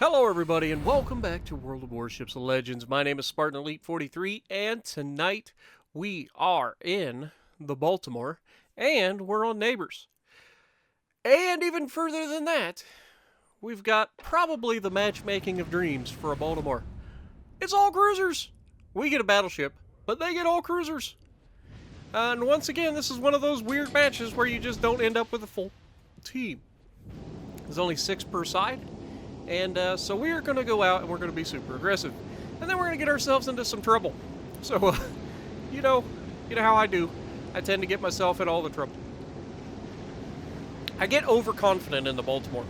Hello everybody and welcome back to World of Warships Legends. My name is Spartan Elite 43 and tonight we are in the Balti-More and we're on Neighbors. And even further than that, we've got probably the matchmaking of dreams for a Balti-More. It's all cruisers! We get a battleship, but they get all cruisers. And once again, this is one of those weird matches where you just don't end up with a full team. There's only 6 per side. And so we are going to go out and we're going to be super aggressive. And then we're going to get ourselves into some trouble. So, you know how I do. I tend to get myself in all the trouble. I get overconfident in the Balti-More.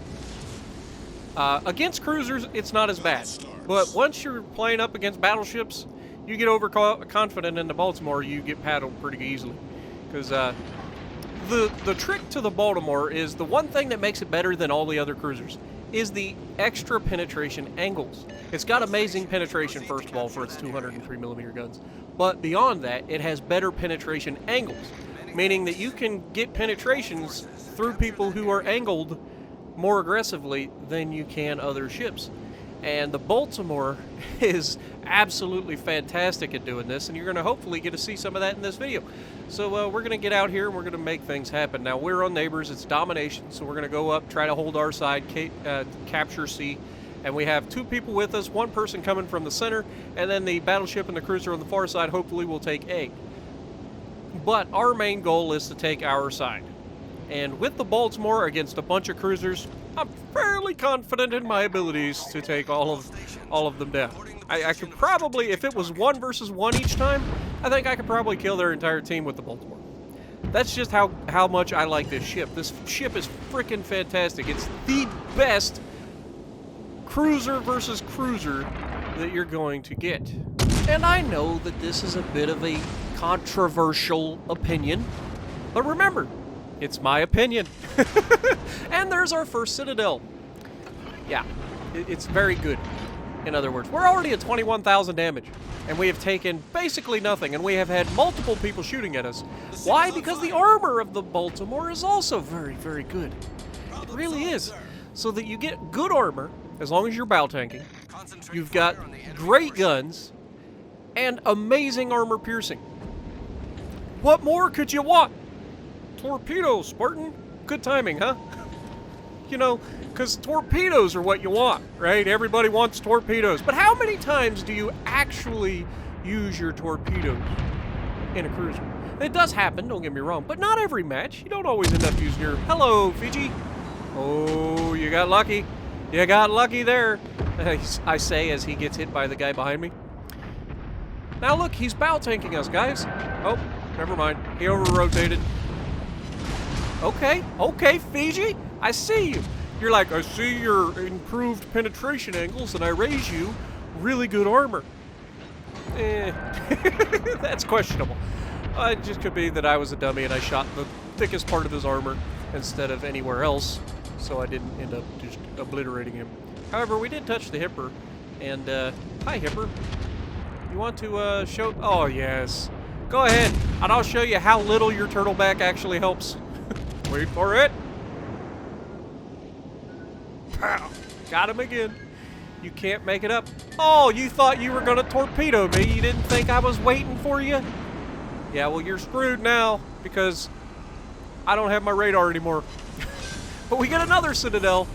Against cruisers, it's not as bad. But once you're playing up against battleships, you get overconfident in the Balti-More, you get paddled pretty easily. Because the trick to the Balti-More is the one thing that makes it better than all the other cruisers is the extra penetration angles. It's got amazing penetration, first of all, for its 203mm guns. But beyond that, it has better penetration angles, meaning that you can get penetrations through people who are angled more aggressively than you can other ships. And the Balti-More is absolutely fantastic at doing this, and you're going to hopefully get to see some of that in this video. So we're going to get out here and we're going to make things happen. Now we're on Neighbors, it's domination, so we're going to go up, try to hold our side, capture C, and we have 2 people with us, 1 person coming from the center, and then the battleship and the cruiser on the far side hopefully will take A. But our main goal is to take our side. And with the Balti-More against a bunch of cruisers, I'm fairly confident in my abilities to take all of them down. I could probably, if it was 1 versus 1 each time, I think I could probably kill their entire team with the Balti-More. That's just how much I like this ship. This ship is freaking fantastic. It's the best cruiser versus cruiser that you're going to get. And I know that this is a bit of a controversial opinion, but remember, it's my opinion. And there's our first Citadel. Yeah, it's very good. In other words, we're already at 21,000 damage, and we have taken basically nothing, and we have had multiple people shooting at us. Why? Because the armor of the Balti-More is also very, very good. It really is. So that you get good armor, as long as you're bow tanking. You've got great guns, and amazing armor piercing. What more could you want? Torpedoes, Spartan. Good timing, huh? You know, because torpedoes are what you want, right? Everybody wants torpedoes. But how many times do you actually use your torpedoes in a cruiser? It does happen, don't get me wrong, but not every match. You don't always end up using your... Hello, Fiji. Oh, you got lucky. You got lucky there, I say as he gets hit by the guy behind me. Now look, he's bow tanking us, guys. Oh, never mind. He over-rotated. Okay, Fiji, I see you. You're like, I see your improved penetration angles and I raise you really good armor. That's questionable. It just could be that I was a dummy and I shot the thickest part of his armor instead of anywhere else, so I didn't end up just obliterating him. However, we did touch the hipper, and, hi hipper. You want to, show... Oh, yes. Go ahead, and I'll show you how little your turtleback actually helps. Wait for it. Pow. Got him again. You can't make it up. Oh, you thought you were going to torpedo me. You didn't think I was waiting for you? Yeah, well, you're screwed now because I don't have my radar anymore. But we get another Citadel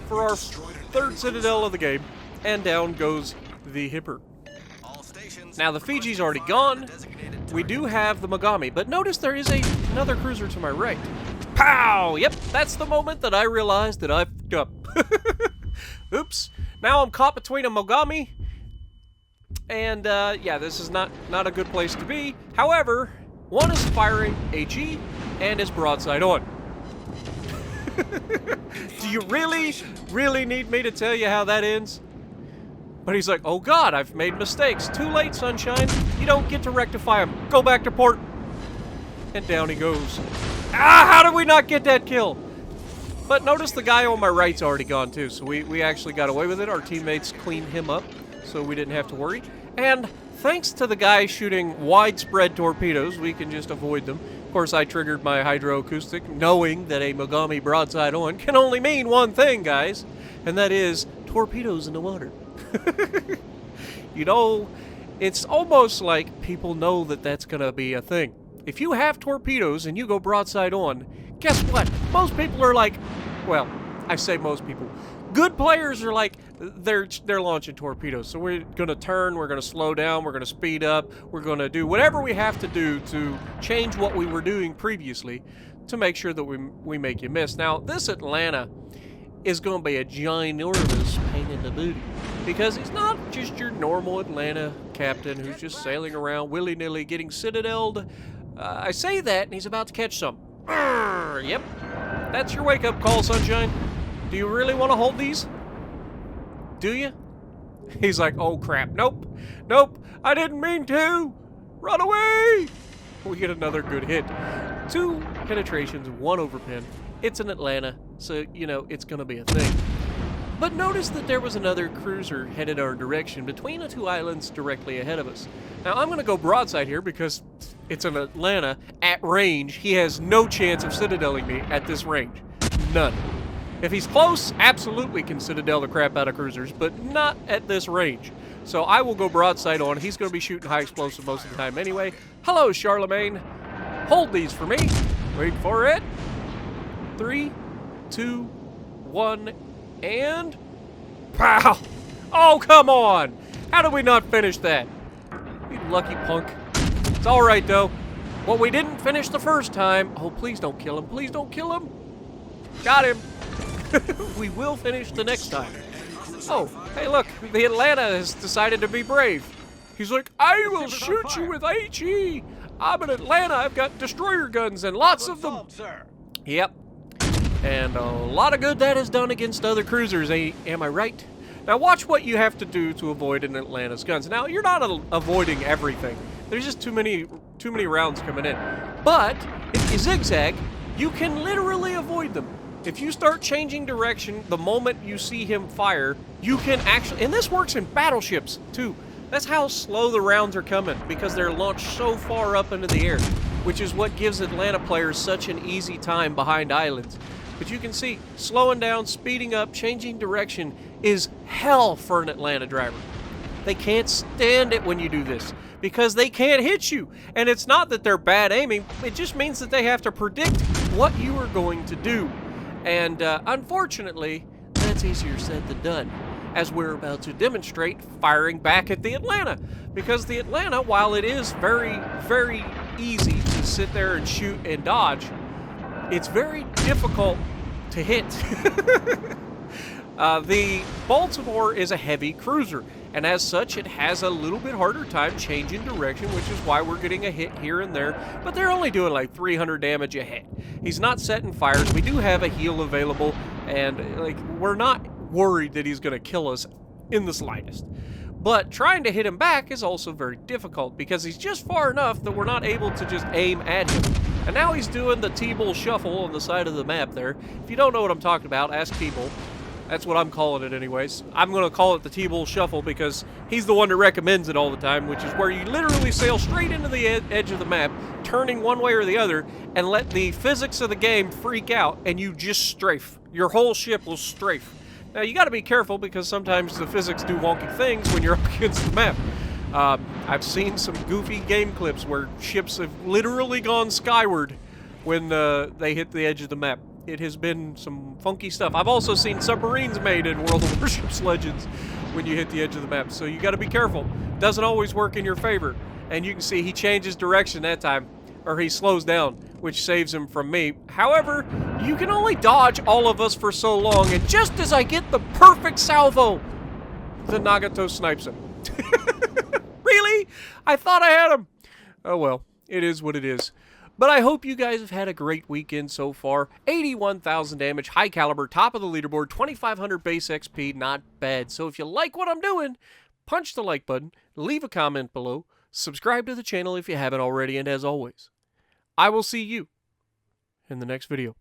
for our 3rd Citadel of the game. And down goes the hipper. Now, the Fiji's already gone. We do have the Mogami, but notice there is another cruiser to my right. Pow! Yep, that's the moment that I realized that I fucked up. Oops. Now I'm caught between a Mogami, and yeah, this is not a good place to be. However, one is firing AG and is broadside on. Do you really need me to tell you how that ends? But he's like, oh God, I've made mistakes. Too late, sunshine. You don't get to rectify them. Go back to port. And down he goes. Ah, how did we not get that kill? But notice the guy on my right's already gone too, so we actually got away with it. Our teammates cleaned him up, so we didn't have to worry. And thanks to the guy shooting widespread torpedoes, we can just avoid them. Of course, I triggered my hydroacoustic, knowing that a Mogami broadside on can only mean one thing, guys, and that is torpedoes in the water. You know, it's almost like people know that that's going to be a thing. If you have torpedoes and you go broadside on, guess what? Most people are like, well, I say most people. Good players are like, they're launching torpedoes. So we're going to turn, we're going to slow down, we're going to speed up, we're going to do whatever we have to do to change what we were doing previously to make sure that we make you miss. Now, this Atlanta is going to be a ginormous pain in the booty, because he's not just your normal Atlanta captain who's just sailing around willy-nilly getting citadeled. I say that, and he's about to catch some. Yep, that's your wake-up call, Sunshine. Do you really want to hold these? Do you? He's like, oh crap, nope, I didn't mean to. Run away! We get another good hit. 2 penetrations, 1 overpin. It's an Atlanta, so, you know, it's going to be a thing. But notice that there was another cruiser headed our direction between the 2 islands directly ahead of us. Now, I'm going to go broadside here because it's an Atlanta at range. He has no chance of citadeling me at this range. None. If he's close, absolutely can citadel the crap out of cruisers, but not at this range. So I will go broadside on. He's going to be shooting high explosive most of the time anyway. Hello, Charlemagne. Hold these for me. Wait for it. 3, 2, 1, and pow! Oh, come on! How did we not finish that? You lucky punk. It's all right, though. What we didn't finish the first time... Oh, please don't kill him. Please don't kill him. Got him. We will finish the next time. Oh, hey, look. The Atlanta has decided to be brave. He's like, I will shoot you with HE. I'm an Atlanta. I've got destroyer guns and lots of them. Yep. And a lot of good that has done against other cruisers, am I right? Now watch what you have to do to avoid an Atlanta's guns. Now, you're not avoiding everything. There's just too many rounds coming in. But if you zigzag, you can literally avoid them. If you start changing direction the moment you see him fire, you can actually... And this works in battleships, too. That's how slow the rounds are coming, because they're launched so far up into the air, which is what gives Atlanta players such an easy time behind islands. But you can see, slowing down, speeding up, changing direction is hell for an Atlanta driver. They can't stand it when you do this, because they can't hit you. And it's not that they're bad aiming, it just means that they have to predict what you are going to do. And unfortunately, that's easier said than done, as we're about to demonstrate firing back at the Atlanta. Because the Atlanta, while it is very, very easy to sit there and shoot and dodge, it's very difficult to hit. The Balti-More is a heavy cruiser, and as such, it has a little bit harder time changing direction, which is why we're getting a hit here and there, but they're only doing like 300 damage a hit. He's not setting fires. We do have a heal available, and like we're not worried that he's going to kill us in the slightest. But trying to hit him back is also very difficult, because he's just far enough that we're not able to just aim at him. And now he's doing the T-Bull shuffle on the side of the map there. If you don't know what I'm talking about, ask T-Bull. That's what I'm calling it anyways. I'm going to call it the T-Bull shuffle because he's the one that recommends it all the time, which is where you literally sail straight into the edge of the map, turning one way or the other, and let the physics of the game freak out, and you just strafe. Your whole ship will strafe. Now, you got to be careful, because sometimes the physics do wonky things when you're up against the map. I've seen some goofy game clips where ships have literally gone skyward when they hit the edge of the map. It has been some funky stuff. I've also seen submarines made in World of Warships Legends when you hit the edge of the map, so you got to be careful. Doesn't always work in your favor. And you can see he changes direction that time, or he slows down, which saves him from me. However, you can only dodge all of us for so long, and just as I get the perfect salvo, the Nagato snipes him. Really? I thought I had him. Oh well, it is what it is. But I hope you guys have had a great weekend so far. 81,000 damage, high caliber, top of the leaderboard, 2,500 base XP, not bad. So if you like what I'm doing, punch the like button, leave a comment below, subscribe to the channel if you haven't already, and as always, I will see you in the next video.